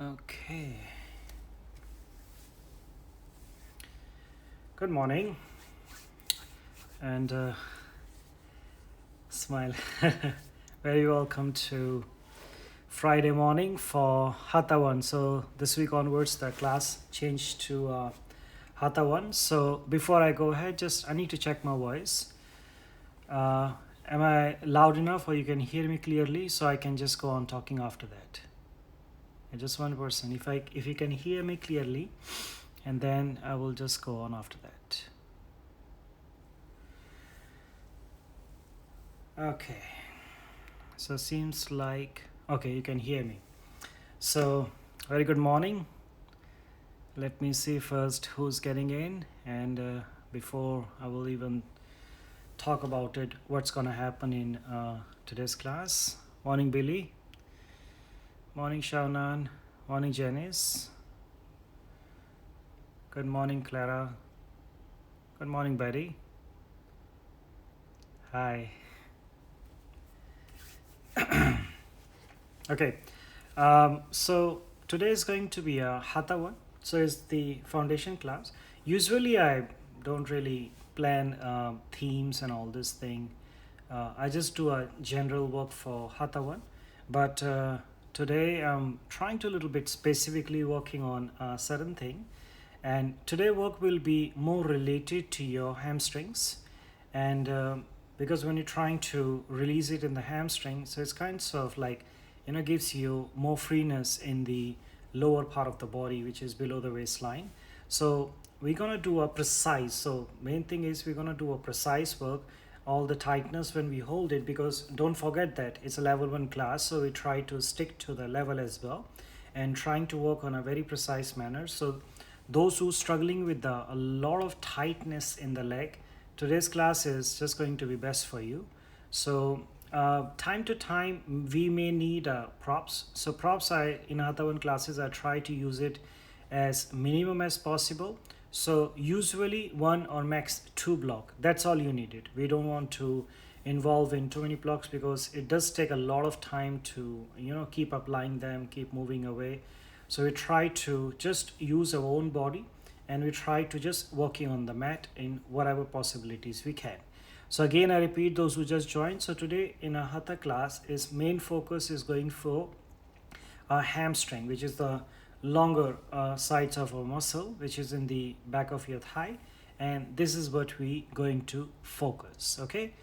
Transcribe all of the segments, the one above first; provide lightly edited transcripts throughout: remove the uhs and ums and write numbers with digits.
Okay. Good morning and smile. Very welcome to Friday morning for Hatha 1. So this week onwards the class changed to Hatha 1. So before I go ahead, I need to check my voice. Am I loud enough or you can hear me clearly so I can just go on talking after that? And just one person. If you can hear me clearly, and then I will just go on after that. Okay. So seems like okay, you can hear me. So very good morning. Let me see first who's getting in, and before I will even talk about it, what's gonna happen in today's class. Morning, Billy. Morning, Shaunan. Morning, Janice. Good morning, Clara. Good morning, Betty. Hi. Okay. So today is going to be a Hatha one. So it's the foundation class. Usually I don't really plan themes and all this thing. I just do a general work for Hatha one. But today I'm trying to a little bit specifically working on a certain thing. And today work will be more related to your hamstrings. And because when you're trying to release it in the hamstring, so it's kind of like, gives you more freeness in the lower part of the body, which is below the waistline. So we're going to do a precise, so main thing is we're going to do a precise work, all the tightness when we hold it, because don't forget that it's a level 1 class, so we try to stick to the level as well and trying to work on a very precise manner. So those who struggling with a lot of tightness in the leg, today's class is just going to be best for you. So time to time we may need props. So props, in other one classes I try to use it as minimum as possible. So usually 1 or max 2 block, that's all you needed. We don't want to involve in too many blocks because it does take a lot of time to keep applying them, keep moving away. So we try to just use our own body, and we try to just working on the mat in whatever possibilities we can. So again, I repeat those who just joined. So today in a Hatha class, is main focus is going for a hamstring, which is the longer sides of a muscle, which is in the back of your thigh, and this is what we going to focus. Okay,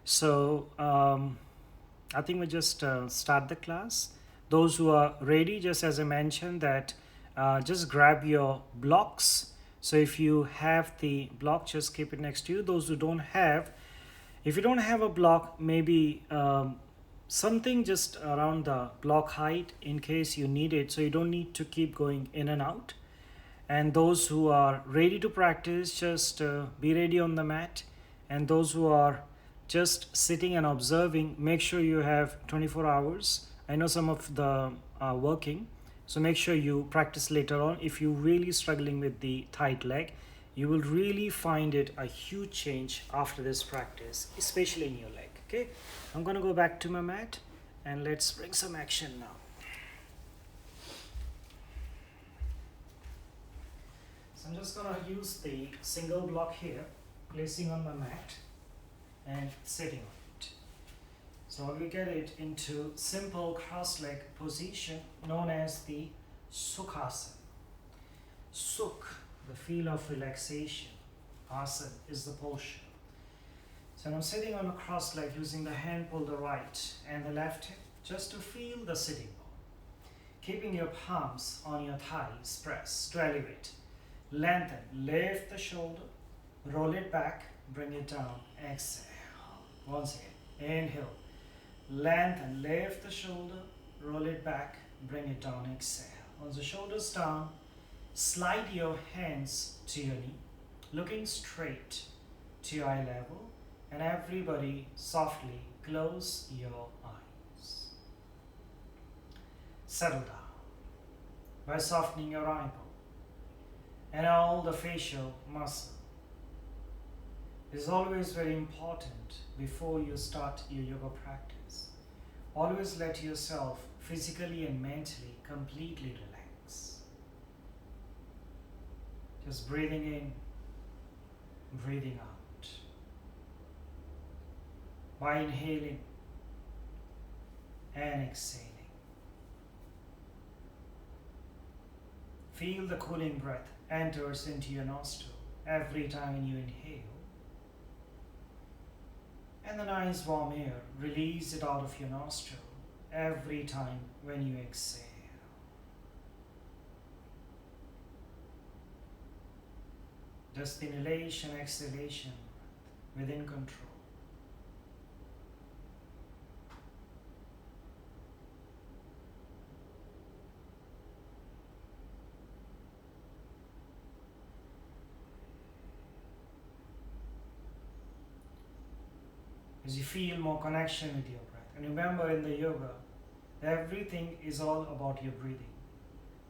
so I think we just start the class. Those who are ready, just as I mentioned that just grab your blocks. So if you have the block, just keep it next to you. Those who don't have, if you don't have a block, maybe something just around the block height in case you need it, so you don't need to keep going in and out. And those who are ready to practice, just be ready on the mat. And those who are just sitting and observing, make sure you have 24 hours. I know some of the are working, so make sure you practice later on. If you're really struggling with the tight leg, you will really find it a huge change after this practice, especially in your leg. Okay, I'm gonna go back to my mat and let's bring some action now. So I'm just gonna use the single block here, placing on my mat and sitting on it. So we get it into simple cross-leg position known as the Sukhasana. Sukh, the feel of relaxation. Asana is the posture. So I'm sitting on a cross leg using the hand pull the right and the left hip just to feel the sitting bone. Keeping your palms on your thighs, press to elevate. Lengthen, lift the shoulder, roll it back, bring it down, exhale. Once again, inhale. Lengthen, lift the shoulder, roll it back, bring it down, exhale. Once the shoulders down, slide your hands to your knee, looking straight to your eye level, and everybody softly close your eyes. Settle down by softening your eyebrow and all the facial muscle. It is always very important before you start your yoga practice. always let yourself physically and mentally completely relax. Just breathing in, breathing out. By inhaling and exhaling. Feel the cooling breath enters into your nostril every time you inhale. And the nice warm air, release it out of your nostril every time when you exhale. Just inhalation, exhalation within control. As you feel more connection with your breath. And remember, in the yoga, everything is all about your breathing.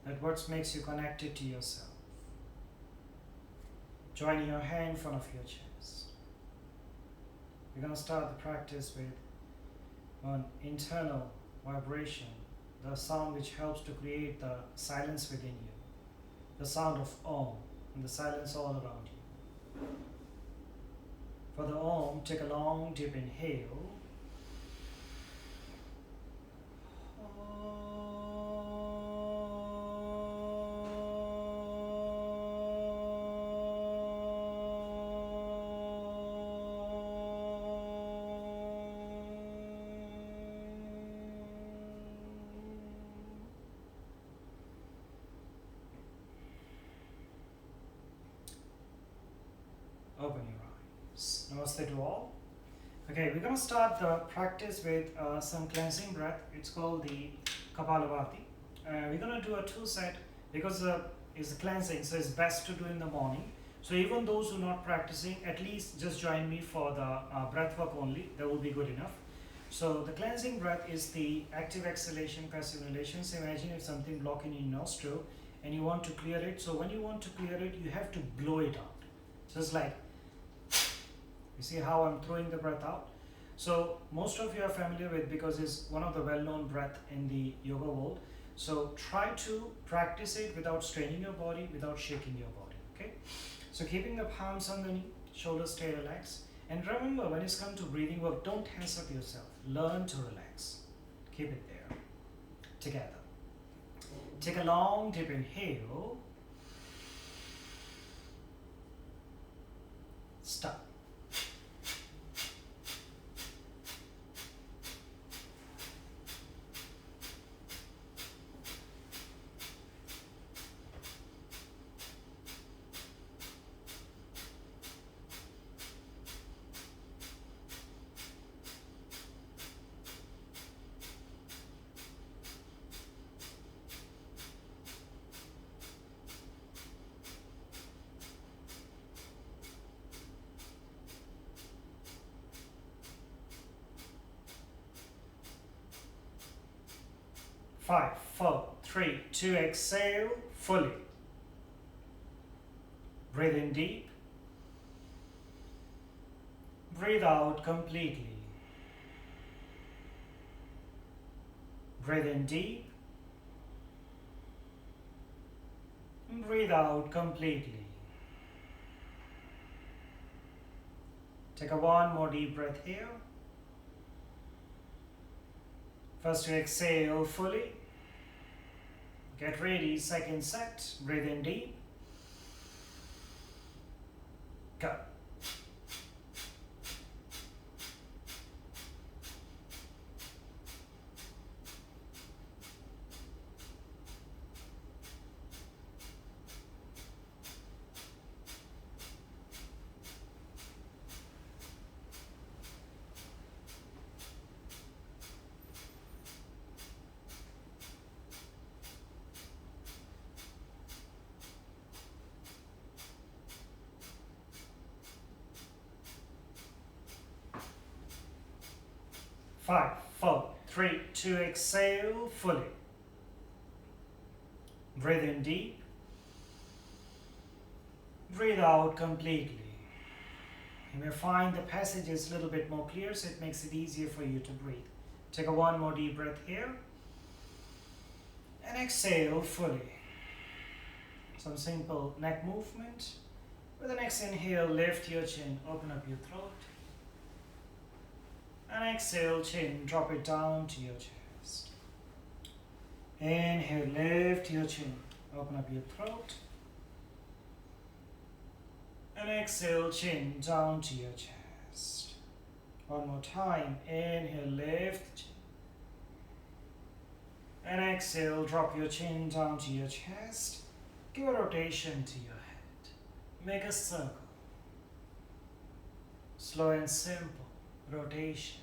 That's what makes you connected to yourself. Join your hand in front of your chest. We're going to start the practice with an internal vibration, the sound which helps to create the silence within you, the sound of Om, and the silence all around you. For the Om, take a long deep inhale. Open your eyes. Namaste to all. Okay, we're going to start the practice with some cleansing breath. It's called the Kapalabhati. We're going to do a 2-set because it's cleansing, so it's best to do in the morning. So even those who are not practicing, at least just join me for the breath work only. That will be good enough. So the cleansing breath is the active exhalation, passive inhalation. So imagine if something blocking in your nostril and you want to clear it. So when you want to clear it, you have to blow it out. Just like, you see how I'm throwing the breath out? So most of you are familiar with, because it's one of the well-known breath in the yoga world. So try to practice it without straining your body, without shaking your body. Okay? So keeping the palms on the knee, shoulders stay relaxed. And remember, when it's come to breathing work, don't tense up yourself. Learn to relax. Keep it there. Together. Take a long deep inhale. Stop. Five, 4, 3, 2, exhale fully. Breathe in deep. Breathe out completely. Breathe in deep. Breathe out completely. Take a one more deep breath here. First you exhale fully. Get ready, second set. Breathe in deep. Go. Five, 4, 3, 2, exhale fully. Breathe in deep. Breathe out completely. You may find the passage is a little bit more clear, so it makes it easier for you to breathe. Take a one more deep breath here. And exhale fully. Some simple neck movement. With the next inhale, lift your chin, open up your throat. And exhale, chin, drop it down to your chest. Inhale, lift your chin, open up your throat. And exhale, chin down to your chest. One more time. Inhale, lift the chin. And exhale, drop your chin down to your chest. Give a rotation to your head. Make a circle. Slow and simple rotation.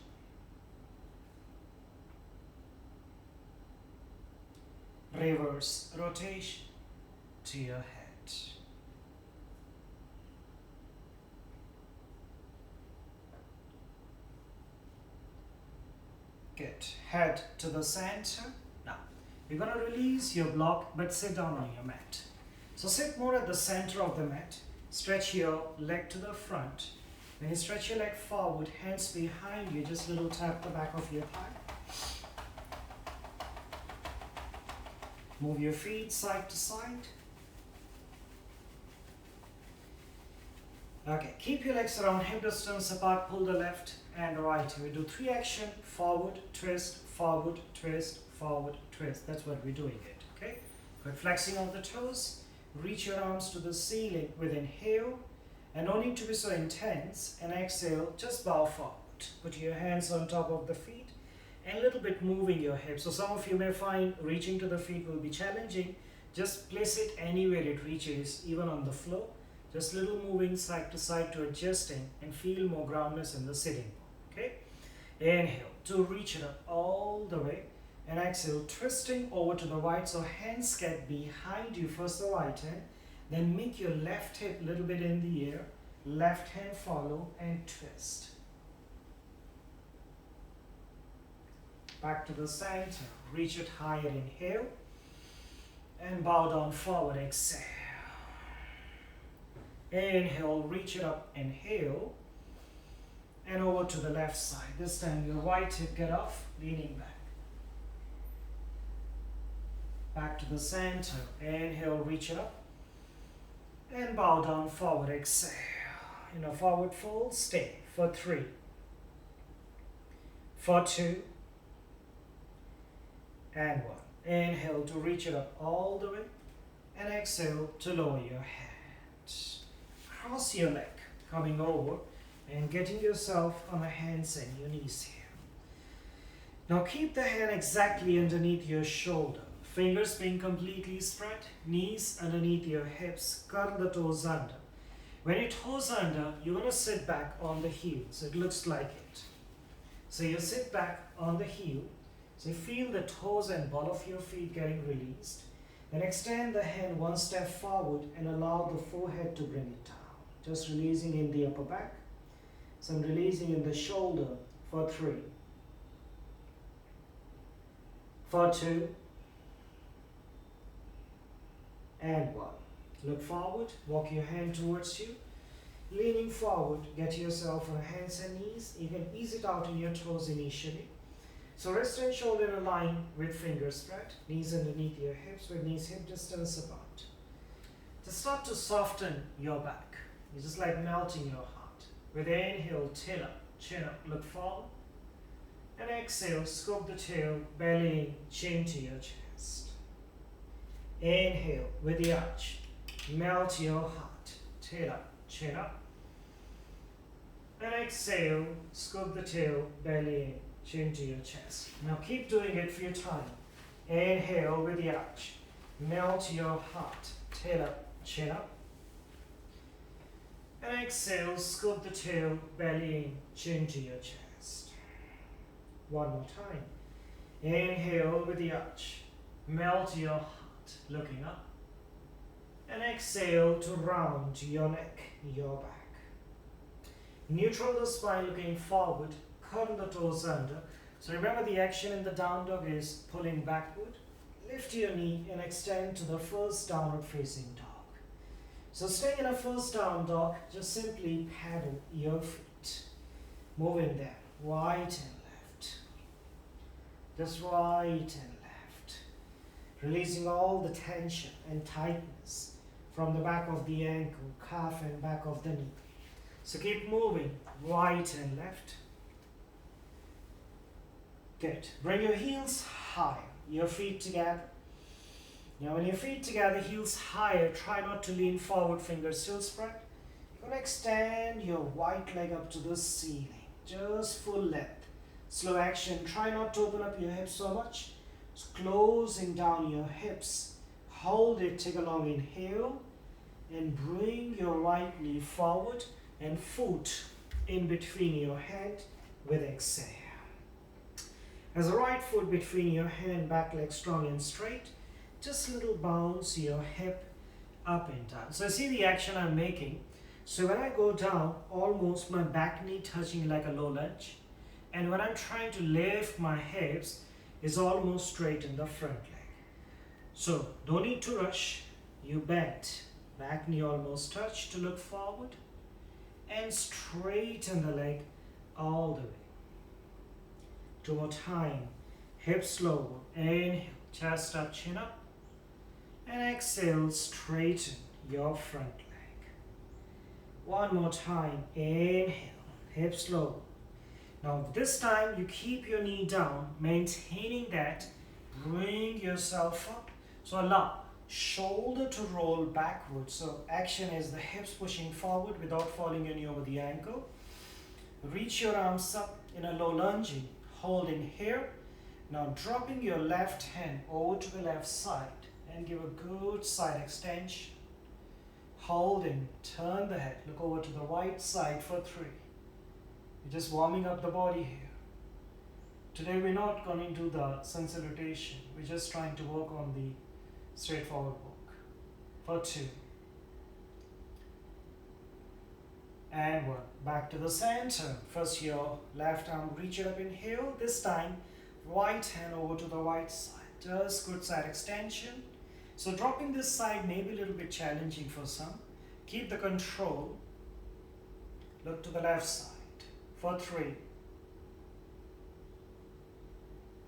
Reverse rotation to your head. Good. Head to the center. Now, you're going to release your block, but sit down on your mat. So sit more at the center of the mat. Stretch your leg to the front. When you stretch your leg forward, hands behind you, just little tap the back of your thigh. Move your feet side to side. Okay, keep your legs around hip distance apart, pull the left and right. We do 3 action, forward, twist, forward, twist, forward, twist. That's what we're doing it, okay? Good, flexing of the toes, reach your arms to the ceiling with inhale, and no need to be so intense, and exhale, just bow forward. Put your hands on top of the feet, and a little bit moving your hips. So some of you may find reaching to the feet will be challenging. Just place it anywhere it reaches, even on the floor. Just little moving side to side to adjusting and feel more groundness in the sitting. Okay? Inhale to reach it up all the way. And exhale, twisting over to the right. So hands get behind you, first the right hand. Then make your left hip a little bit in the air. Left hand follow and twist. Back to the center. Reach it higher, inhale. And bow down forward, exhale. Inhale, reach it up, inhale. And over to the left side. This time your right hip get off, leaning back. Back to the center. Inhale, reach it up. And bow down forward, exhale. In a forward fold, stay for 3. For 2. And 1. Inhale to reach it up all the way. And exhale to lower your head. Cross your leg, coming over and getting yourself on the hands and your knees here. Now keep the hand exactly underneath your shoulder. Fingers being completely spread, knees underneath your hips, curl the toes under. When your toes under, you're going to sit back on the heels. It looks like it. So you sit back on the heel. So you feel the toes and ball of your feet getting released. Then extend the hand one step forward and allow the forehead to bring it down. Just releasing in the upper back. Some releasing in the shoulder for 3. For 2. And 1. Look forward, walk your hand towards you. Leaning forward, get yourself on hands and knees. You can ease it out in your toes initially. So wrist and shoulder align with fingers spread. Knees underneath your hips with knees hip distance apart. Just start to soften your back. It's just like melting your heart. With inhale, tail up, chin up, look forward. And exhale, scoop the tail, belly in, chin to your chest. Inhale with the arch, melt your heart, tail up, chin up. And exhale, scoop the tail, belly in, chin to your chest. Now keep doing it for your time. Inhale with the arch, melt your heart, tail up, chin up. And exhale, scoop the tail, belly in, chin to your chest. One more time. Inhale with the arch, melt your heart, looking up. And exhale to round your neck, your back. Neutral the spine, looking forward, curl the toes under. So remember the action in the down dog is pulling backward. Lift your knee and extend to the first downward facing dog. So staying in a first down dog, just simply paddle your feet. Moving them right and left. Just right and left. Releasing all the tension and tightness from the back of the ankle, calf and back of the knee. So keep moving right and left. Good. Bring your heels higher, your feet together. Now when your feet together, heels higher, try not to lean forward, fingers still spread. You're going to extend your right leg up to the ceiling, just full length. Slow action, try not to open up your hips so much. Just closing down your hips. Hold it, take a long inhale and bring your right knee forward and foot in between your head with exhale. As the right foot between your hand, back leg strong and straight, just a little bounce your hip up and down. So see the action I'm making. So when I go down, almost my back knee touching like a low lunge. And when I'm trying to lift my hips, it's almost straight in the front leg. So don't need to rush. You bend. Back knee almost touch to look forward. And straighten the leg all the way. 2 more time. Hips lower. Inhale. Chest up, chin up. And exhale, straighten your front leg. 1 more time. Inhale. Hips lower. Now this time you keep your knee down, maintaining that. Bring yourself up. So allow shoulder to roll backwards. So action is the hips pushing forward without falling your knee over the ankle. Reach your arms up in a low lunging, holding here. Now dropping your left hand over to the left side and give a good side extension. Holding, turn the head, look over to the right side for 3. You're just warming up the body here. Today we're not going to do the sun salutation. We're just trying to work on the straightforward walk. For 2. And 1. Back to the center. First your left arm, reach it up, inhale. This time, right hand over to the right side. Just good side extension. So dropping this side may be a little bit challenging for some. Keep the control. Look to the left side. For 3.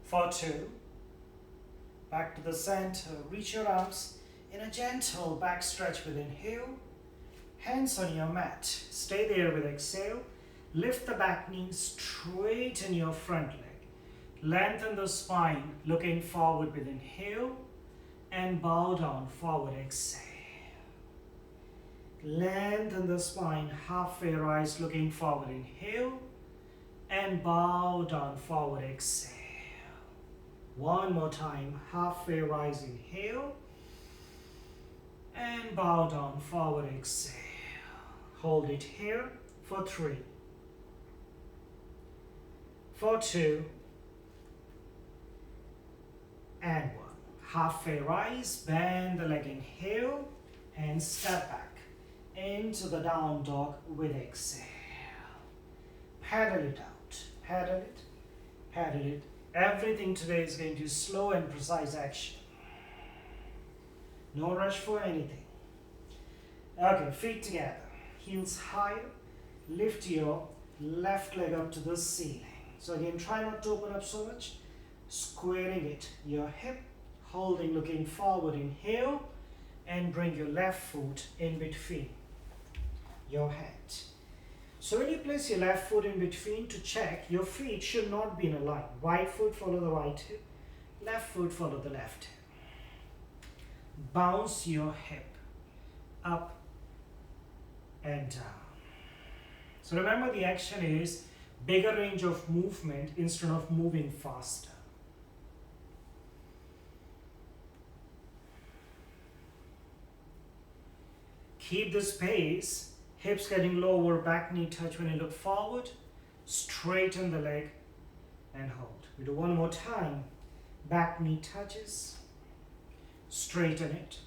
For 2. Back to the center. Reach your arms in a gentle back stretch with inhale. Hands on your mat. Stay there with exhale. Lift the back knee, straighten your front leg. Lengthen the spine, looking forward with inhale. And bow down, forward, exhale. Lengthen the spine, halfway rise, looking forward, inhale. And bow down, forward, exhale. 1 more time, halfway rise, inhale. And bow down, forward, exhale. Hold it here for 3. For 2. And 1. Halfway rise, bend the leg, inhale. And step back into the down dog with exhale. Paddle it out. Paddle it. Paddle it. Everything today is going to be slow and precise action. No rush for anything. Okay, feet together. Heels higher. Lift your left leg up to the ceiling. So again, try not to open up so much. Squaring it. Your hip, holding, looking forward. Inhale. And bring your left foot in between your head. So when you place your left foot in between, to check, your feet should not be in a line. Right foot follow the right hip. Left foot follow the left hip. Bounce your hip up and down. So remember, the action is bigger range of movement instead of moving faster. Keep this pace. Hips getting lower, back knee touch when you look forward. Straighten the leg and hold. We do 1 more time. Back knee touches. Straighten it.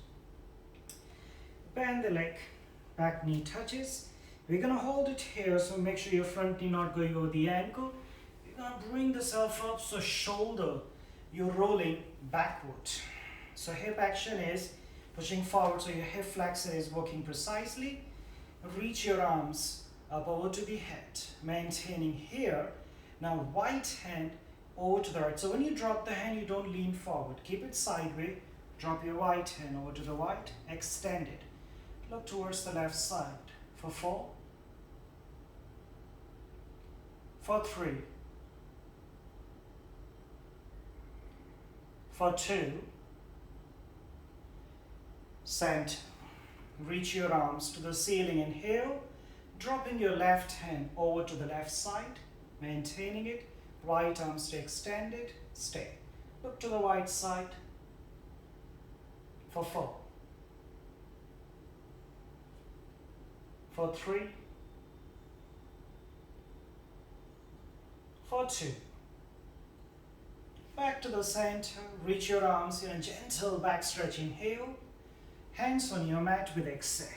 Bend the leg. Back knee touches. We're going to hold it here, so make sure your front knee not going over the ankle. You're going to bring the self up, so shoulder, you're rolling backward. So hip action is pushing forward, so your hip flexor is working precisely. Reach your arms up over to the head, maintaining here. Now right hand over to the right. So when you drop the hand, you don't lean forward. Keep it sideways. Drop your right hand over to the right. Extend it. Look towards the left side. For 4. For 3. For 2. Center. Reach your arms to the ceiling. Inhale. Dropping your left hand over to the left side. Maintaining it. Right arm stay extended. Stay. Look to the right side. For 4. For 3. For 2. Back to the center. Reach your arms in a gentle back stretch. Inhale. Hands on your mat with exhale.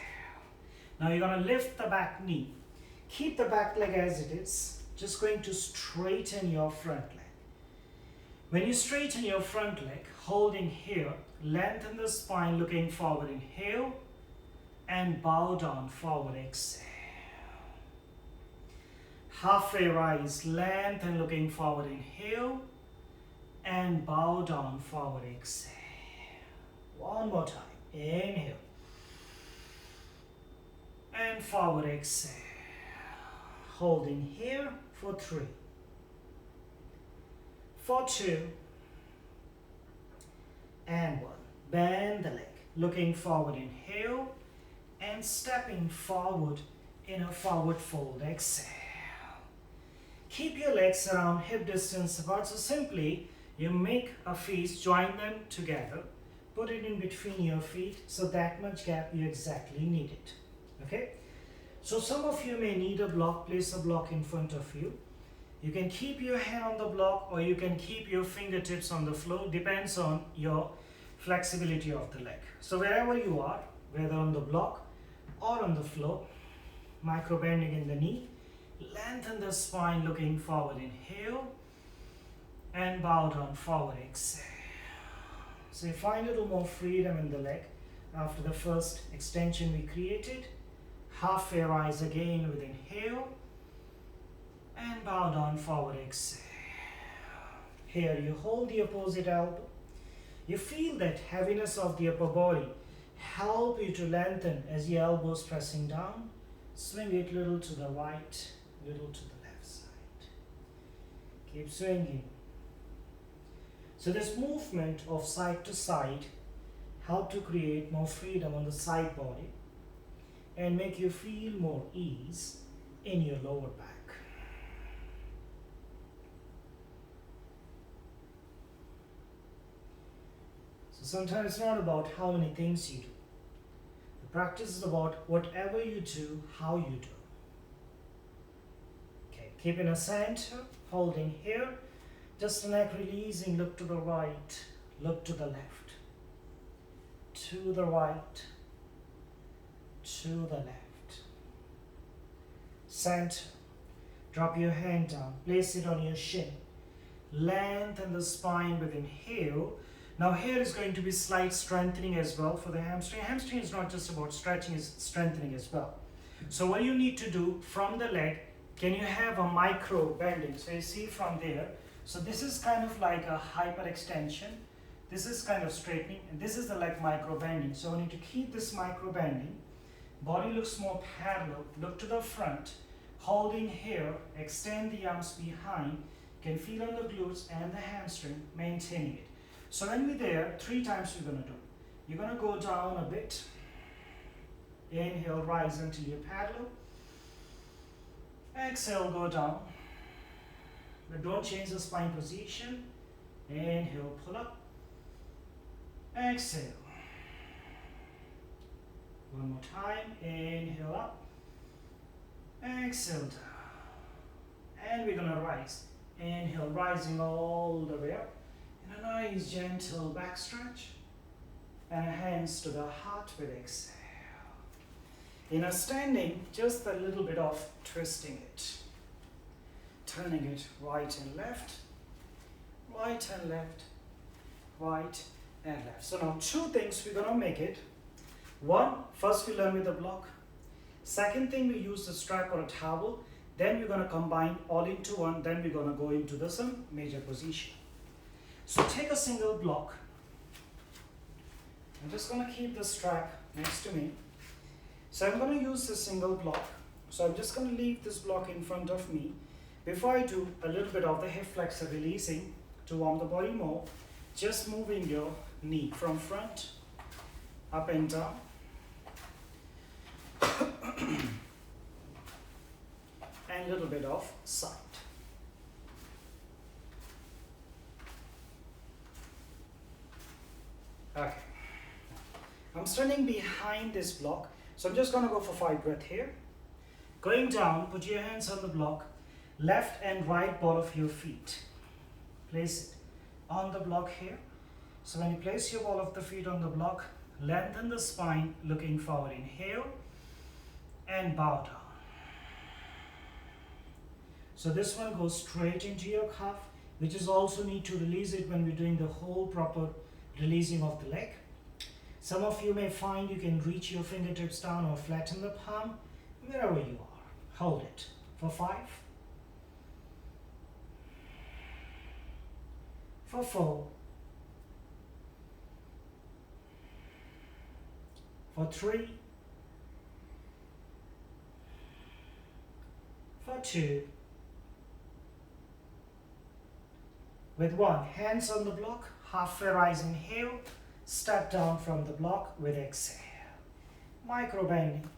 Now you're going to lift the back knee. Keep the back leg as it is. Just going to straighten your front leg. When you straighten your front leg, holding here, lengthen the spine looking forward. Inhale. And bow down forward. Exhale. Halfway rise, lengthen looking forward. Inhale. And bow down forward. Exhale. One more time. Inhale. And forward. Exhale. Holding here for 3. For 2. And 1. Bend the leg. Looking forward. Inhale. And stepping forward in a forward fold. Exhale. Keep your legs around hip distance apart. So simply you make a fist, join them together, put it in between your feet, so that much gap you exactly need it. Okay? So some of you may need a block. Place a block in front of you. You can keep your hand on the block or you can keep your fingertips on the floor. Depends on your flexibility of the leg. So wherever you are, whether on the block or on the floor, micro bending in the knee, lengthen the spine looking forward. Inhale and bow down forward. Exhale. So you find a little more freedom in the leg after the first extension we created. Halfway rise again with inhale and bow down forward. Exhale. Here you hold the opposite elbow. You feel that heaviness of the upper body. Help you to lengthen as the elbows pressing down. Swing it little to the right, little to the left side. Keep swinging. So this movement of side to side help to create more freedom on the side body and make you feel more ease in your lower back. So sometimes it's not about how many things you do. The practice is about whatever you do, how you do. Okay, keep in a center, holding here. Just the neck releasing, look to the right, look to the left, to the right, to the left. Center, drop your hand down, place it on your shin. Lengthen the spine with inhale. Now here is going to be slight strengthening as well for the hamstring. Hamstring is not just about stretching, it's strengthening as well. So what you need to do from the leg, can you have a micro bending? So you see from there, so this is kind of like a hyperextension. This is kind of straightening, and this is the leg micro bending. So we need to keep this micro bending. Body looks more parallel. Look to the front. Holding here, extend the arms behind. You can feel on the glutes and the hamstring, maintaining it. So when we're there, 3 times we're going to do. You're going to go down a bit. Inhale, rise until you're parallel. Exhale, go down. But don't change the spine position. Inhale, pull up. Exhale. One more time. Inhale up. Exhale down. And we're going to rise. Inhale, rising all the way up. And a nice gentle back stretch. And hands to the heart with exhale. In a standing, just a little bit of twisting it. Turning it right and left, right and left, right and left. So now 2 things we're going to make it. 1, first we learn with the block. Second thing, we use the strap or a towel. Then we're going to combine all into one. Then we're going to go into the some major position. So take a single block. I'm just going to keep the strap next to me. So I'm going to use this single block. So I'm just going to leave this block in front of me. Before I do, a little bit of the hip flexor releasing to warm the body more. Just moving your knee from front, up and down. And a little bit of side. Okay. I'm standing behind this block, so I'm just going to go for 5 breaths here. Going down, put your hands on the block, left and right ball of your feet. Place it on the block here. So when you place your ball of the feet on the block, lengthen the spine, looking forward. Inhale and bow down. So this one goes straight into your calf, which is also need to release it when we're doing the whole proper releasing of the leg. Some of you may find you can reach your fingertips down or flatten the palm, wherever you are. Hold it for 5, for 4, for 3, for 2, with 1. Hands on the block, halfway rise, inhale, step down from the block with exhale. Micro bending.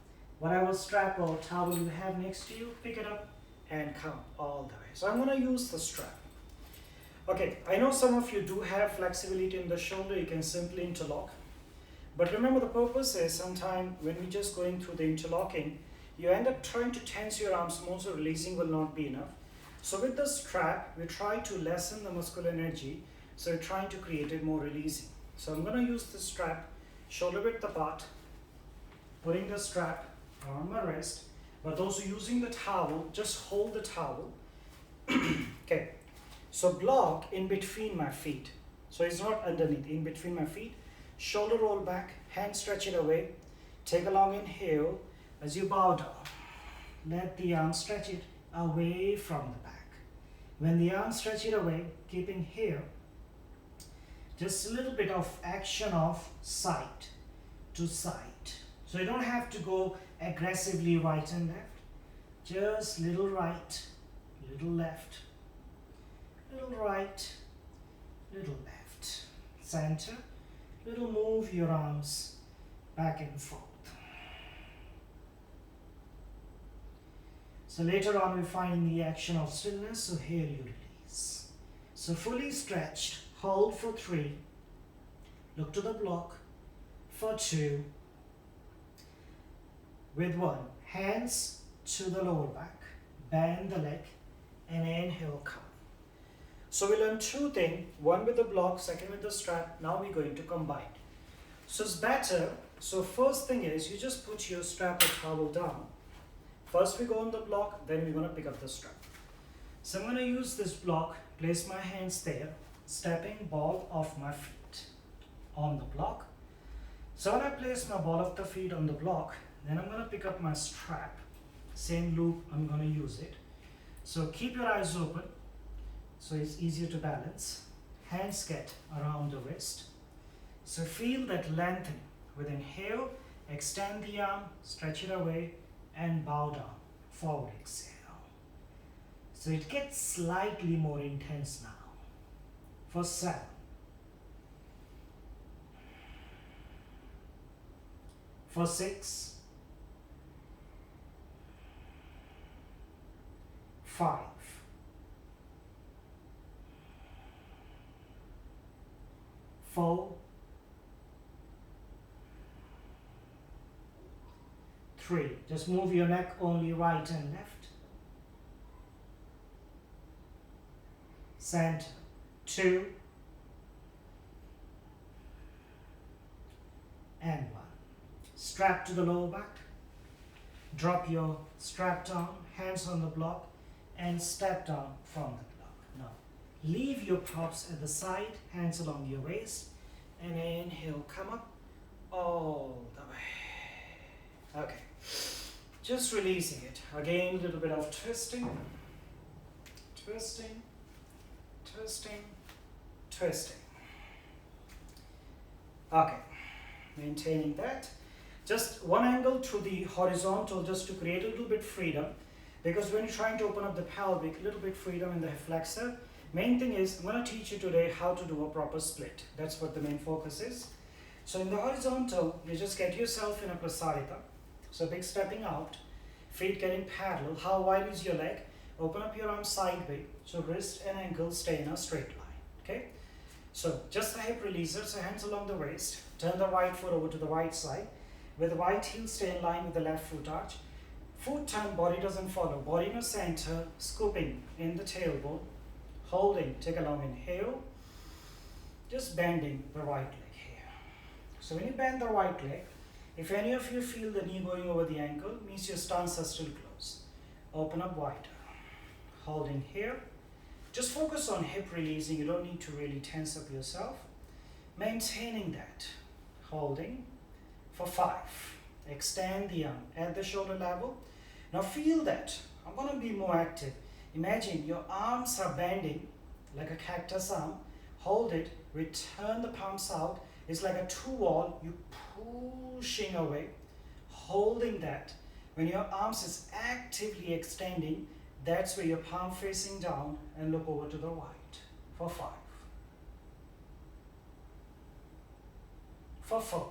Whatever strap or towel you have next to you, pick it up and come all the way. So I'm going to use the strap. Okay, I know some of you do have flexibility in the shoulder, you can simply interlock. But remember, the purpose is sometimes when we're just going through the interlocking, you end up trying to tense your arms more, so releasing will not be enough. So with the strap, we try to lessen the muscular energy, so we're trying to create it more releasing. So I'm going to use the strap, shoulder width apart, putting the strap on my wrist. But those who are using the towel, just hold the towel. Okay, so block in between my feet. So it's not underneath, in between my feet. Shoulder roll back, hand stretch it away. Take a long inhale. As you bow down, let the arm stretch it away from the back. When the arm stretch it away, keeping here, just a little bit of action of side to side. So you don't have to go aggressively right and left. Just little right, little left, little right, little left. Center, little move your arms back and forth. So later on we find the action of stillness, so here you release. So fully stretched, hold for 3, look to the block for 2, with 1, hands to the lower back, bend the leg and inhale, come. So we learn 2 things, 1 with the block, 2nd with the strap. Now we're going to combine. So it's better, so first thing is you just put your strap or towel down. First we go on the block, then we're going to pick up the strap. So I'm going to use this block, place my hands there, stepping ball of my feet on the block. So when I place my ball of the feet on the block, then I'm going to pick up my strap. Same loop, I'm going to use it. So keep your eyes open, so it's easier to balance. Hands get around the wrist. So feel that lengthening. With inhale, extend the arm, stretch it away, and bow down, forward exhale. So it gets slightly more intense now. For 7, for 6, 5, 4, 3. Just move your neck only right and left. Center. 2 and 1. Strap to the lower back. Drop your strap down, hands on the block, and step down from the block. Now, leave your props at the side, hands along your waist, and inhale, come up all the way. Okay. Just releasing it. Again, a little bit of twisting, twisting, twisting, twisting. Okay, maintaining that. Just one angle through the horizontal just to create a little bit freedom, because when you're trying to open up the pelvic, a little bit freedom in the hip flexor. Main thing is, I'm going to teach you today how to do a proper split. That's what the main focus is. So in the horizontal, you just get yourself in a prasarita. So big stepping out, feet getting parallel. How wide is your leg? Open up your arms sideways, so wrist and ankle stay in a straight line. Okay? So just the hip releaser, so hands along the waist. Turn the right foot over to the right side. With the right heel stay in line with the left foot arch. Foot turn, body doesn't follow. Body in the center, scooping in the tailbone. Holding, take a long inhale. Just bending the right leg here. So when you bend the right leg, if any of you feel the knee going over the ankle, means your stance is still close. Open up wider. Holding here. Just focus on hip releasing. You don't need to really tense up yourself. Maintaining that. Holding for 5. Extend the arm at the shoulder level. Now feel that. I'm going to be more active. Imagine your arms are bending like a cactus arm. Hold it. Return the palms out. It's like a 2-wall. You pushing away. Holding that. When your arms is actively extending, that's where your palm facing down and look over to the right for 5. For 4.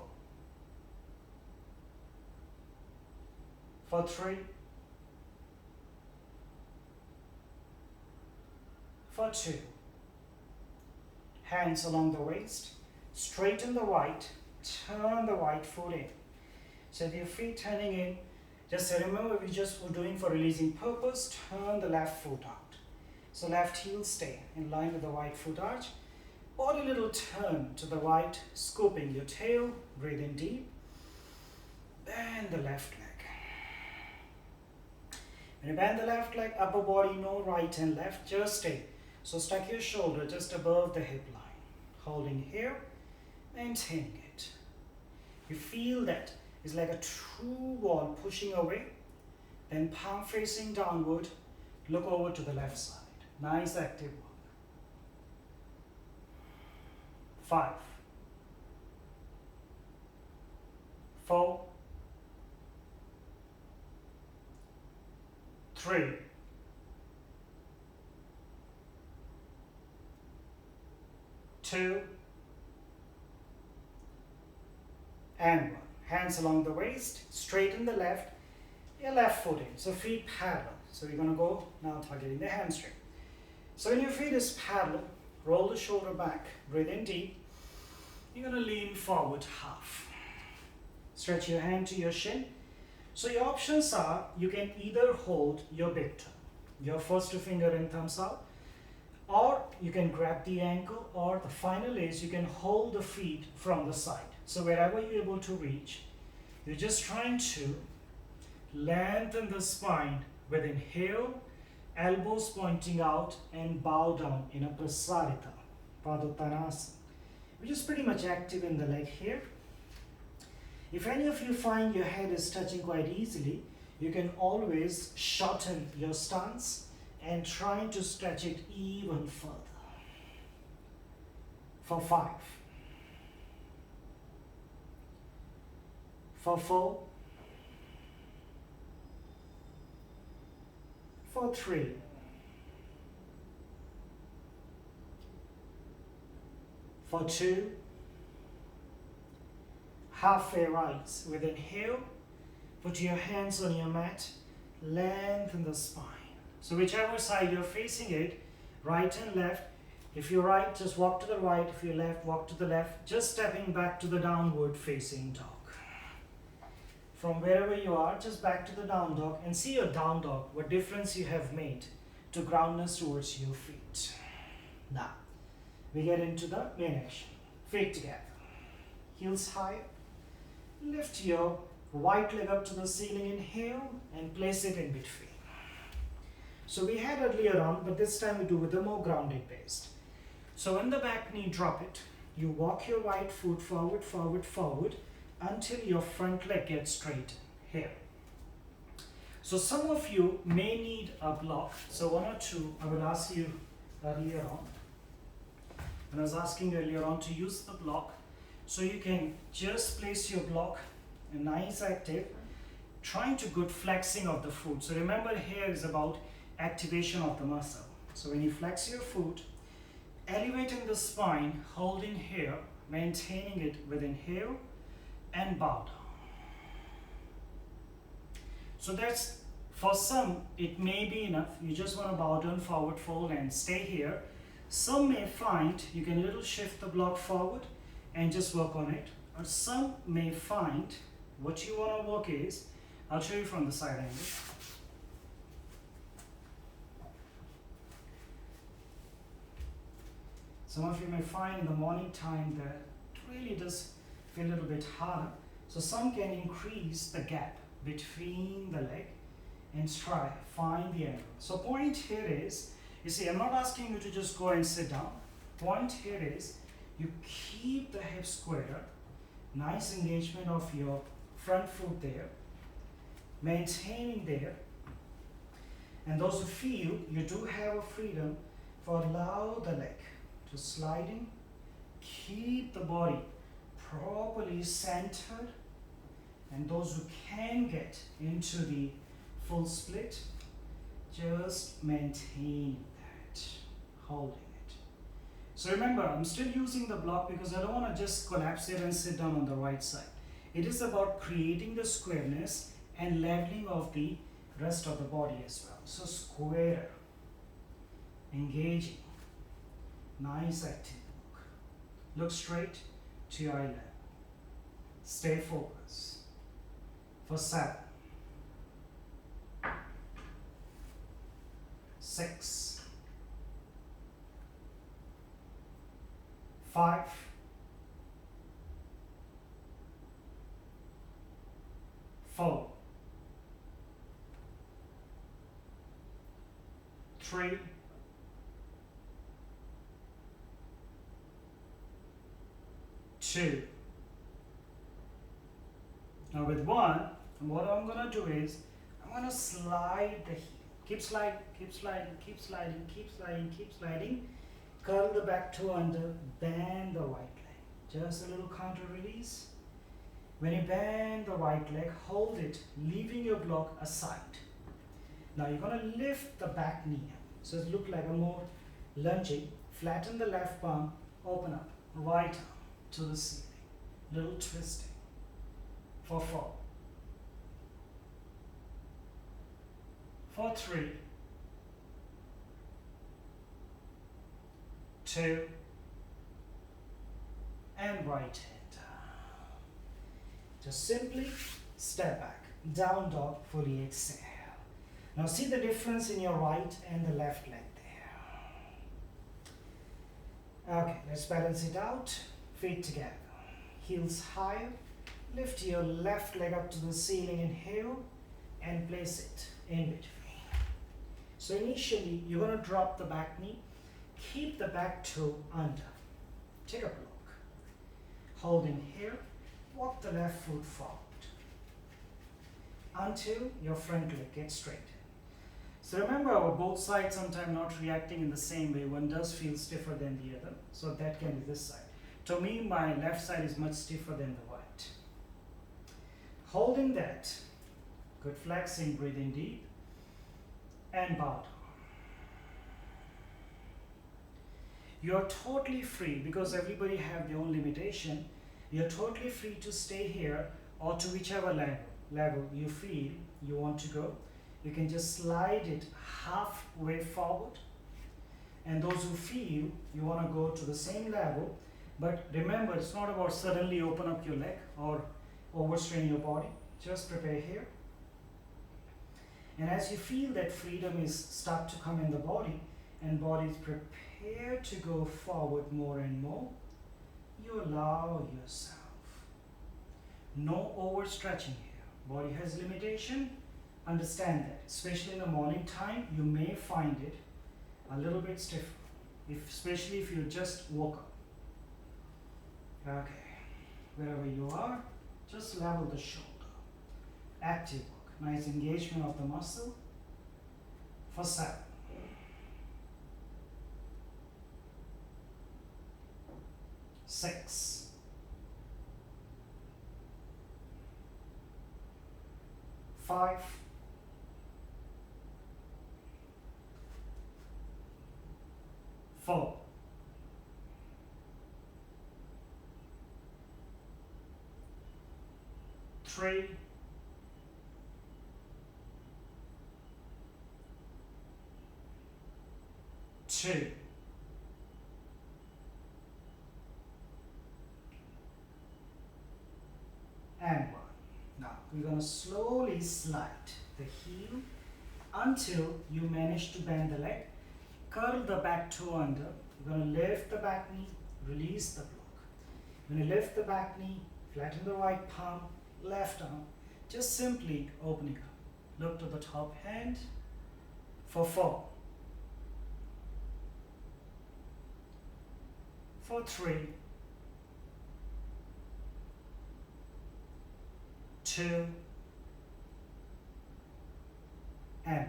For 3. For 2. Hands along the waist. Straighten the right. Turn the right foot in. So with your feet turning in, just remember we just were doing for releasing purpose. Turn the left foot out. So left heel stay in line with the right foot arch. Body little turn to the right, scooping your tail. Breathe in deep. Bend the left leg. When you bend the left leg, upper body, no right and left, just stay. So stack your shoulder just above the hip line. Holding here, maintaining it. You feel that it's like a true wall pushing away. Then palm facing downward, look over to the left side. Nice active work. 5. 4. 3. 2. And 1. Hands along the waist, straighten the left, your left foot in. So feet parallel. So we're going to go now targeting the hamstring. So when your feet is parallel, roll the shoulder back, breathe in deep. You're going to lean forward half. Stretch your hand to your shin. So your options are, you can either hold your big toe, your first finger and thumbs out, or you can grab the ankle, or the final is you can hold the feet from the side. So wherever you're able to reach, you're just trying to lengthen the spine with inhale, elbows pointing out, and bow down in a prasarita, Padottanasana, which is pretty much active in the leg here. If any of you find your head is touching quite easily, you can always shorten your stance and try to stretch it even further. For 5. For 4. For 3. For 2. Halfway rise with inhale. Put your hands on your mat. Lengthen the spine. So whichever side you're facing it, right and left. If you're right, just walk to the right. If you're left, walk to the left. Just stepping back to the downward facing dog. From wherever you are, just back to the down dog and see your down dog, what difference you have made to groundness towards your feet. Now, we get into the main action. Feet together. Heels higher. Lift your right leg up to the ceiling, inhale, and place it in between. So we had earlier on, but this time we do with a more grounded based. So in the back knee, drop it. You walk your right foot forward, forward, forward, until your front leg gets straight here. So some of you may need a block. So one or two, I will ask you earlier on. And I was asking earlier on to use the block. So you can just place your block, a nice active, trying to good flexing of the foot. So remember here is about activation of the muscle. So when you flex your foot, elevating the spine, holding here, maintaining it within here, and bow down. So that's, for some, it may be enough. You just want to bow down, forward fold, and stay here. Some may find you can little shift the block forward and just work on it. Or some may find what you want to work is, I'll show you from the side angle. Some of you may find in the morning time that it really does feel a little bit harder. So some can increase the gap between the leg and try, find the angle. So point here is, you see, I'm not asking you to just go and sit down. Point here is, you keep the hips square, nice engagement of your front foot there, maintaining there. And those who feel you do have a freedom, for allow the leg to sliding, keep the body properly centered, and those who can get into the full split, just maintain that, holding it. So remember, I'm still using the block because I don't want to just collapse it and sit down on the right side. It is about creating the squareness and leveling of the rest of the body as well. So square, engaging, nice active look. Look straight to your eye level. Stay focused. For 7, 6, 5, 4, 3, 2. Now with 1, what I'm going to do is, I'm going to slide the heel. Keep sliding, keep sliding, keep sliding, keep sliding, keep sliding. Curl the back toe under, bend the right leg. Just a little counter release. When you bend the right leg, hold it, leaving your block aside. Now you're going to lift the back knee up. So it looks like a more lunging. Flatten the left palm, open up, right arm to the ceiling. Little twisting. For 4. For 3. 2. And right hand down. Just simply step back. Down dog, fully exhale. Now see the difference in your right and the left leg there. Okay, let's balance it out. Feet together. Heels higher. Lift your left leg up to the ceiling, inhale, and place it in between. So initially, you're going to drop the back knee. Keep the back toe under. Take a block. Holding here, walk the left foot forward until your front leg gets straight. So remember, our both sides sometimes not reacting in the same way. One does feel stiffer than the other. So that can be this side. To me, my left side is much stiffer than the right. Holding that, good flexing, breathing deep, and bow down. You're totally free, because everybody have their own limitation. You're totally free to stay here or to whichever level you feel you want to go. You can just slide it halfway forward. And those who feel you want to go to the same level, but remember, it's not about suddenly open up your leg or overstrain your body. Just prepare here. And as you feel that freedom is start to come in the body, and body is prepared to go forward more and more, you allow yourself. No overstretching here. Body has limitation. Understand that. Especially in the morning time, you may find it a little bit stiffer, especially if you just woke up. Okay, wherever you are, just level the shoulder. Active work. Nice engagement of the muscle. For 7. 6. 5. 4. 3. 2. And 1. Now we're going to slowly slide the heel until you manage to bend the leg. Curl the back toe under. You're going to lift the back knee, release the block. When you lift the back knee, flatten the right palm, left arm, just simply opening up. Look to the top hand for 4. For 3. 2. And 1.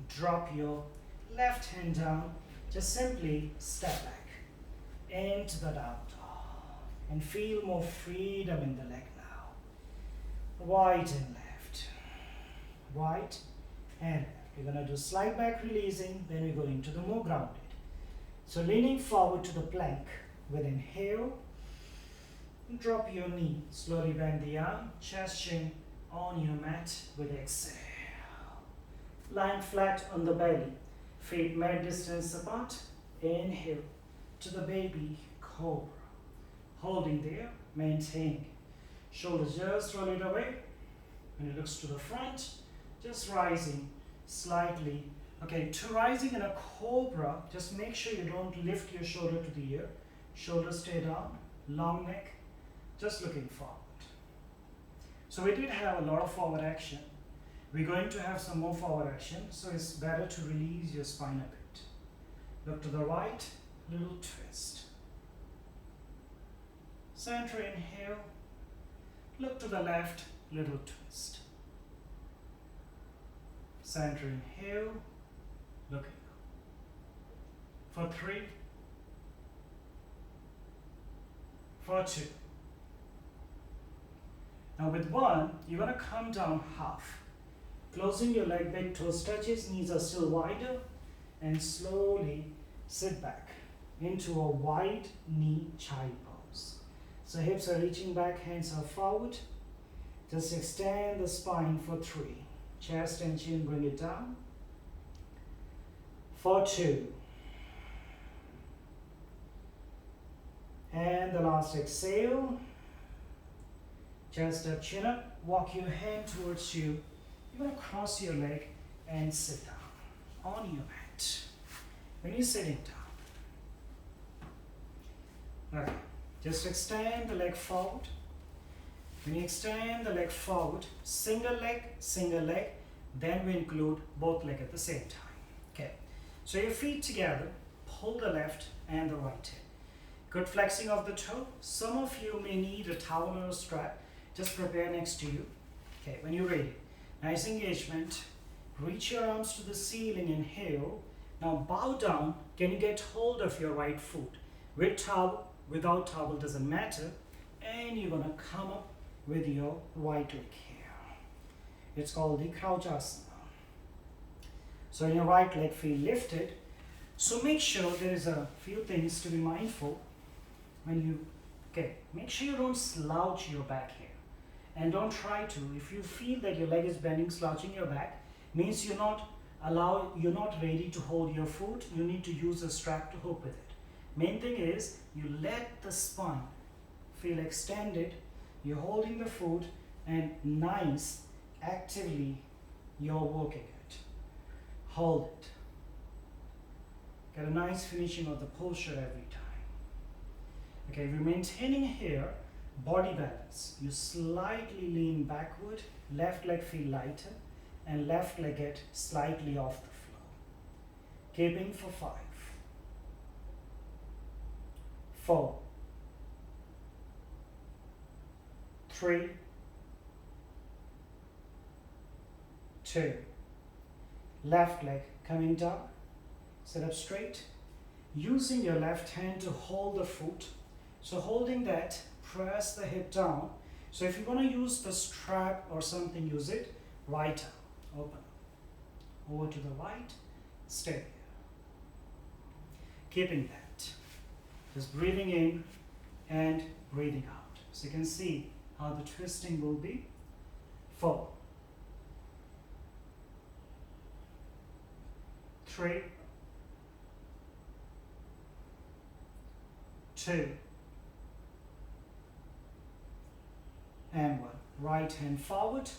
Drop your left hand down. Just simply step back into the down dog and feel more freedom in the leg now. Wide and left. Wide and left. We're going to do slide back releasing, then we go into the more grounded. So leaning forward to the plank with inhale. Drop your knee, slowly bend the arm, chest chin on your mat with exhale. Lying flat on the belly, feet mat distance apart. Inhale to the baby cobra. Holding there, maintain. Shoulders just roll it away. When it looks to the front, just rising slightly. Okay, to rising in a cobra, just make sure you don't lift your shoulder to the ear. Shoulders stay down, long neck. Just looking forward. So we did have a lot of forward action. We're going to have some more forward action, so it's better to release your spine a bit. Look to the right, little twist. Center inhale. Look to the left, little twist. Center inhale, looking up. For 3. For 2. Now with 1, you're going to come down half. Closing your leg, big toes touches, knees are still wider, and slowly sit back into a wide knee child pose. So hips are reaching back, hands are forward. Just extend the spine for 3. Chest and chin, bring it down. For 2. And the last exhale. Chest up, chin up, walk your hand towards you. You're going to cross your leg and sit down on your mat. When you're sitting down, okay, just extend the leg forward. When you extend the leg forward, single leg, then we include both legs at the same time. Okay, so your feet together, pull the left and the right hip. Good flexing of the toe. Some of you may need a towel or a strap. Just prepare next to you. Okay, when you're ready, nice engagement. Reach your arms to the ceiling, inhale. Now bow down. Can you get hold of your right foot? With towel, without towel, doesn't matter. And you're gonna come up with your right leg here. It's called the crouch asana. So your right leg feel lifted. So make sure there is a few things to be mindful when you, okay, make sure you don't slouch your back here. And don't try to. If you feel that your leg is bending, slouching your back, means you're not ready to hold your foot. You need to use a strap to hook with it. Main thing is you let the spine feel extended. You're holding the foot and nice, actively you're working it. Hold it. Get a nice finishing of the posture every time. Okay, we're maintaining here body balance. You slightly lean backward, left leg feel lighter, and left leg get slightly off the floor. Keeping for 5, 4, 3, 2. Left leg coming down, sit up straight, using your left hand to hold the foot. So holding that, press the hip down. So if you're going to use the strap or something, use it right arm, open up, over to the right, stay here. Keeping that, just breathing in and breathing out. So you can see how the twisting will be. 4, 3, 2, and 1. Right hand forward.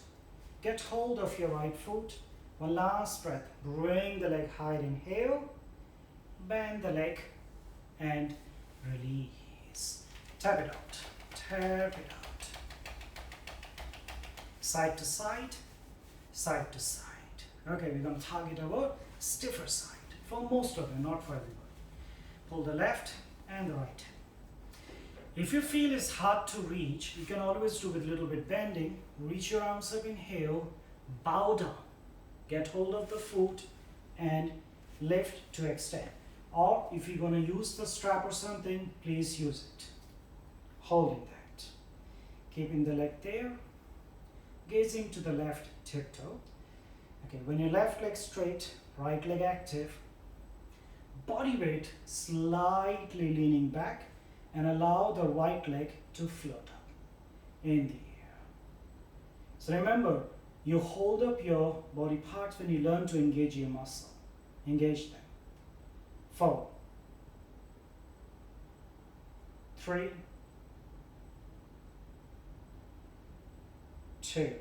Get hold of your right foot. One last breath. Bring the leg high. Inhale. Bend the leg and release. Tap it out. Tap it out. Side to side. Side to side. Okay, we're going to target our stiffer side. For most of them, not for everyone. Pull the left and the right. If you feel it's hard to reach, you can always do with a little bit bending. Reach your arms up, inhale, bow down. Get hold of the foot and lift to extend. Or if you're going to use the strap or something, please use it. Holding that. Keeping the leg there. Gazing to the left tiptoe. Okay, when your left leg straight, right leg active. Body weight slightly leaning back. And allow the right leg to float up in the air. So remember, you hold up your body parts when you learn to engage your muscle. Engage them. 4, 3, 2.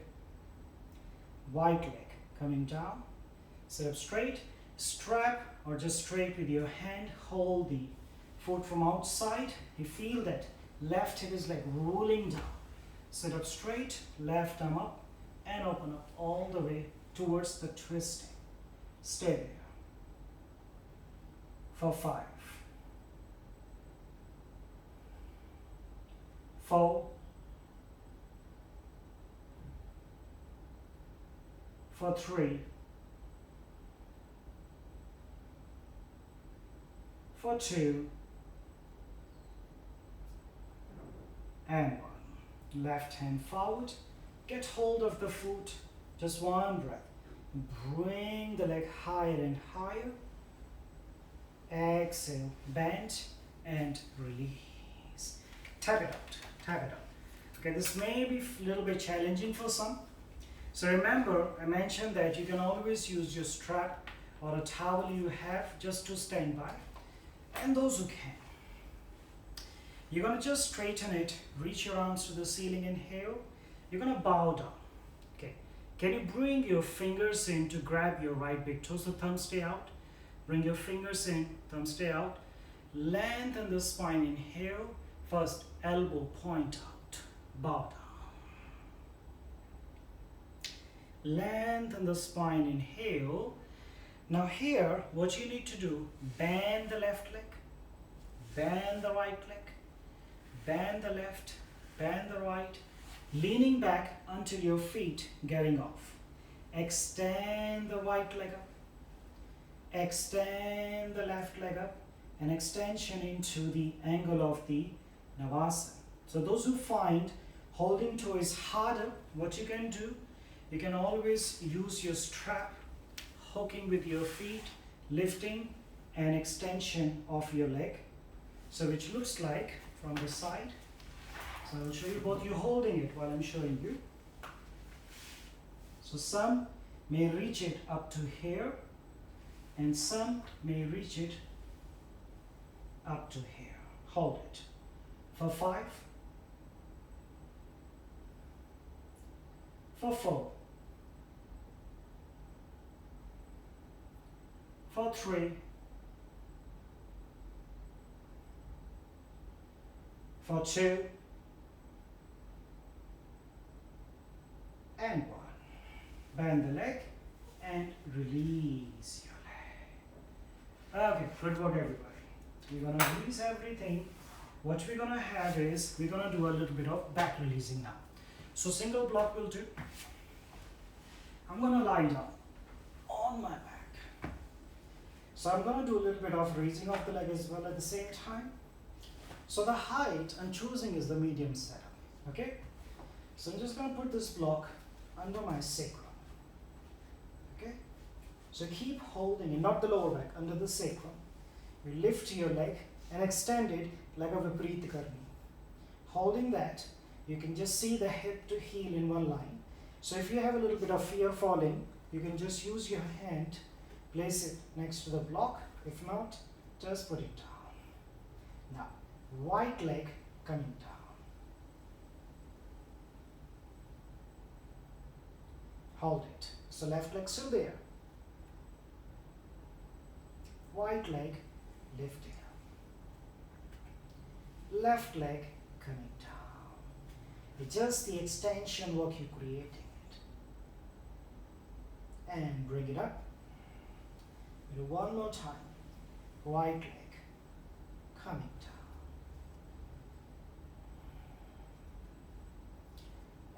Right leg coming down. Sit up straight. Strap or just straight with your hand. Hold the foot from outside. You feel that left hip is like rolling down. Sit up straight, left arm up and open up all the way towards the twisting. Stay there. For 5, 4, for 3, for 2, and 1. Left hand forward. Get hold of the foot. Just one breath. Bring the leg higher and higher. Exhale, bend and release. Tap it out, tap it out. Okay, this may be a little bit challenging for some. So remember, I mentioned that you can always use your strap or a towel you have just to stand by. And those who can. You're going to just straighten it, reach your arms to the ceiling, inhale. You're going to bow down. Okay. Can you bring your fingers in to grab your right big toe, so thumbs stay out. Bring your fingers in, thumbs stay out. Lengthen the spine, inhale. First, elbow point out, bow down. Lengthen the spine, inhale. Now here, what you need to do, bend the left leg, bend the right leg, bend the left, bend the right, leaning back until your feet getting off. Extend the right leg up, extend the left leg up, and extension into the angle of the Navasana. So those who find holding toe is harder, what you can do, you can always use your strap, hooking with your feet, lifting and extension of your leg. So which looks like from the side. So I'll show you both you holding it while I'm showing you. So some may reach it up to here and some may reach it up to here. Hold it. For 5, for 4, for 3, for 2, and 1. Bend the leg and release your leg. Okay, good work everybody. We're going to release everything. What we're going to have is, we're going to do a little bit of back releasing now. So single block will do. I'm going to lie down on my back. So I'm going to do a little bit of raising of the leg as well at the same time. So the height I'm choosing is the medium setup. Okay? So I'm just going to put this block under my sacrum. Okay? So keep holding it, not the lower back, under the sacrum. You lift your leg and extend it like a viparita karni. Holding that, you can just see the hip to heel in one line. So if you have a little bit of fear falling, you can just use your hand, place it next to the block. If not, just put it down. Now, right leg coming down. Hold it. So left leg still there. Right leg lifting up. Left leg coming down. It's just the extension work you're creating it. And bring it up. Do one more time. Right leg coming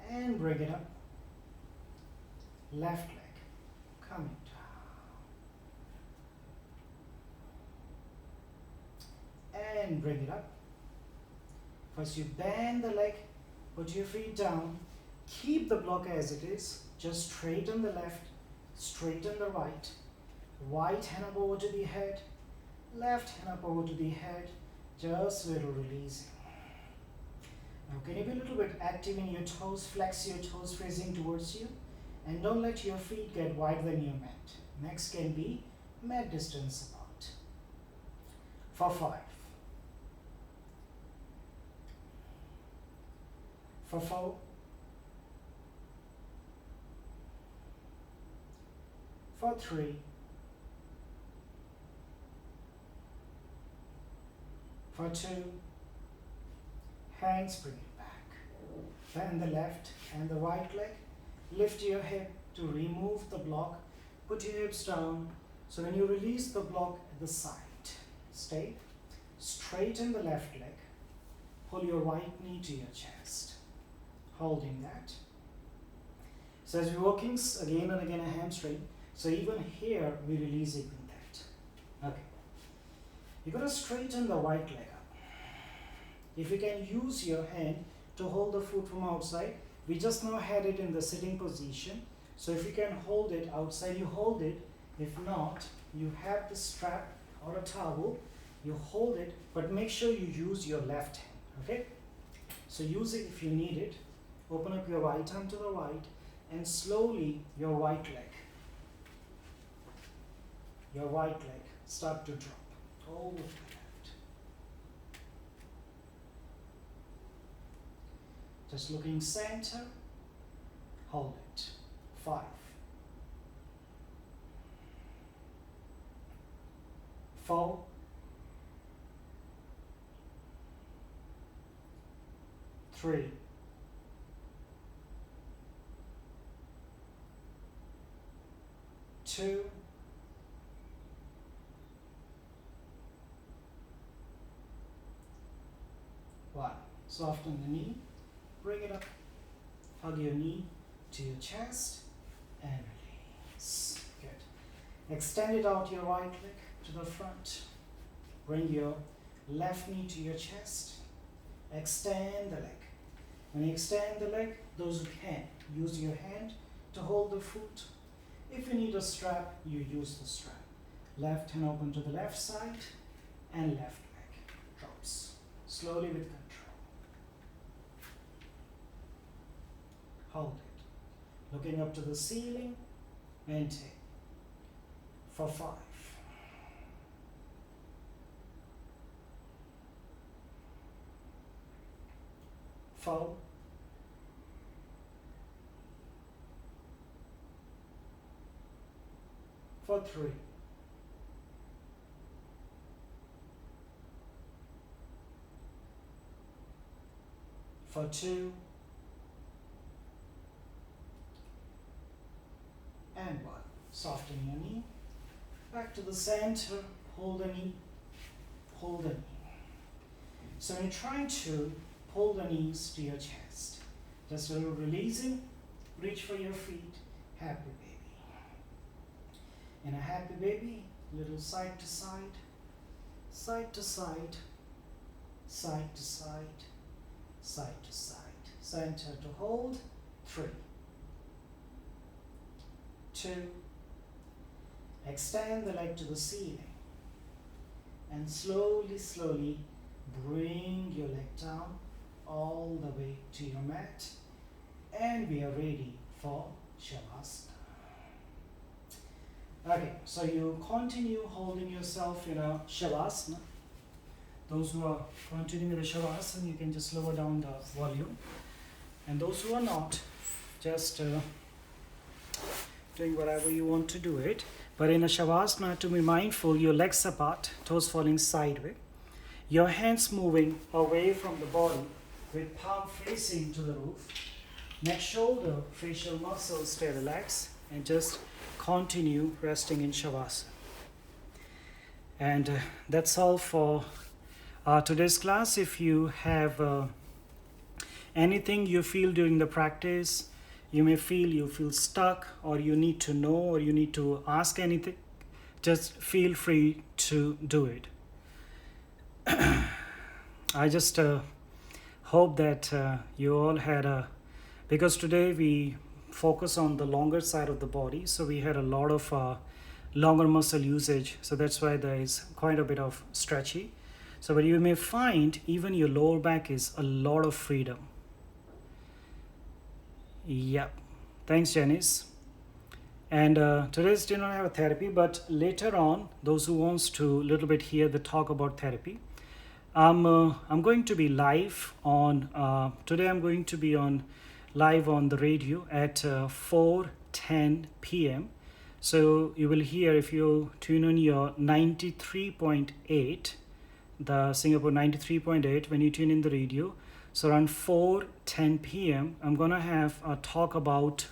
down. And bring it up. Left leg coming down. And bring it up. First you bend the leg, put your feet down, keep the block as it is, just straighten the left, straighten the right, right hand up over to the head, left hand up over to the head, just little releasing. Now can you be a little bit active in your toes, flex your toes facing towards you, and don't let your feet get wider than your mat. Next can be mat distance apart. For 5. For 4. For 3. For 2. Hands bring it back. Bend the left and the right leg. Lift your hip to remove the block. Put your hips down. So when you release the block at the side, stay. Straighten the left leg. Pull your right knee to your chest. Holding that. So as we're working again and again a hamstring, so even here we release even that. Okay. You're going to straighten the right leg up. If you can use your hand to hold the foot from outside, we just now had it in the sitting position. So if you can hold it outside, you hold it. If not, you have the strap or a towel, you hold it, but make sure you use your left hand, okay? So use it if you need it. Open up your right arm to the right and slowly your right leg start to drop over to the left. Just looking center, hold it. 5. 4. 3. 2. 1. Soften the knee, bring it up, hug your knee to your chest and release. Good. Extend it out your right leg to the front. Bring your left knee to your chest. Extend the leg. When you extend the leg, those who can, use your hand to hold the foot. If you need a strap, you use the strap. Left hand open to the left side and left leg drops. Slowly with control. Hold it. Looking up to the ceiling, maintain. For 5. 4. 3. 2. And 1. Soften your knee. Back to the center. Hold the knee. Hold the knee. So when you're trying to pull the knees to your chest, just a little releasing. Reach for your feet. happy baby. In a happy baby, little side to side, side to side, side to side, side to side. Center to hold. 3, 2. Extend the leg to the ceiling. And slowly, slowly bring your leg down all the way to your mat. And we are ready for Shavasana. Okay, so you continue holding yourself in a Shavasana. Those who are continuing with the Shavasana, you can just lower down the volume. And those who are not, just doing whatever you want to do it. But in a Shavasana, to be mindful, your legs apart, toes falling sideways. Your hands moving away from the body with palm facing to the roof. Neck, shoulder, facial muscles stay relaxed and just continue resting in Shavasana. And that's all for today's class. If you have anything you feel during the practice, you feel stuck, or you need to know, or you need to ask anything, just feel free to do it. I just hope that you all had because today we focus on the longer side of the body, so we had a lot of longer muscle usage, so that's why there is quite a bit of stretchy. So but you may find even your lower back is a lot of freedom. Yeah, thanks Janice. And today's did not have a therapy, but later on, those who wants to little bit hear the talk about therapy, I'm going to be live on today. I'm going to be on live on the radio at 4:10 p.m. So you will hear, if you tune on your 93.8, the Singapore 93.8, when you tune in the radio. So around 4:10 p.m. I'm gonna have a talk about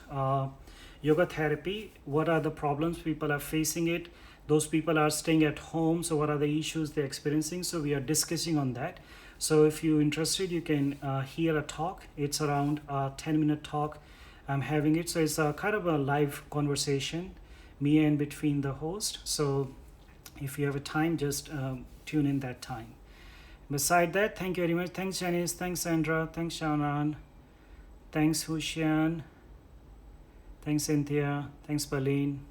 yoga therapy. What are the problems people are facing it? Those people are staying at home, so what are the issues they're experiencing? So we are discussing on that. So if you're interested, you can hear a talk. It's around a 10-minute talk. I'm having it. So it's a kind of a live conversation, me and between the host. So if you have a time, just tune in that time. Beside that, thank you very much. Thanks Janice, thanks Sandra, thanks Shanan, thanks Hushan, thanks Cynthia, thanks Berlin.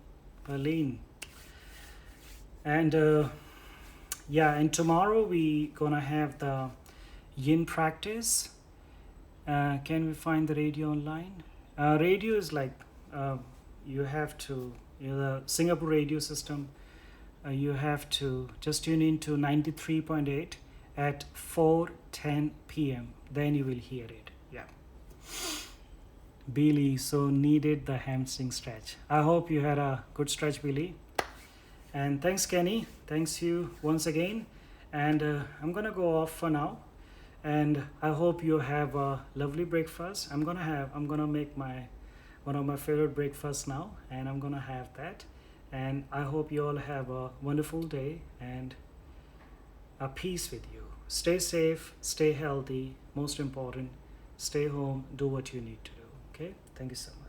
And yeah, and tomorrow we gonna have the yin practice. Can we find the radio online? Radio is like you have to, the Singapore radio system, you have to just tune in to 93.8 at 4:10 p.m. Then you will hear it. Yeah. Billy, so needed the hamstring stretch. I hope you had a good stretch, Billy. And thanks Kenny, thanks you once again. And I'm gonna go off for now. And I hope you have a lovely breakfast. I'm gonna make one of my favorite breakfasts now, and I'm gonna have that. And I hope you all have a wonderful day and a peace with you. Stay safe, stay healthy, most important, stay home, do what you need to do. Okay, thank you so much.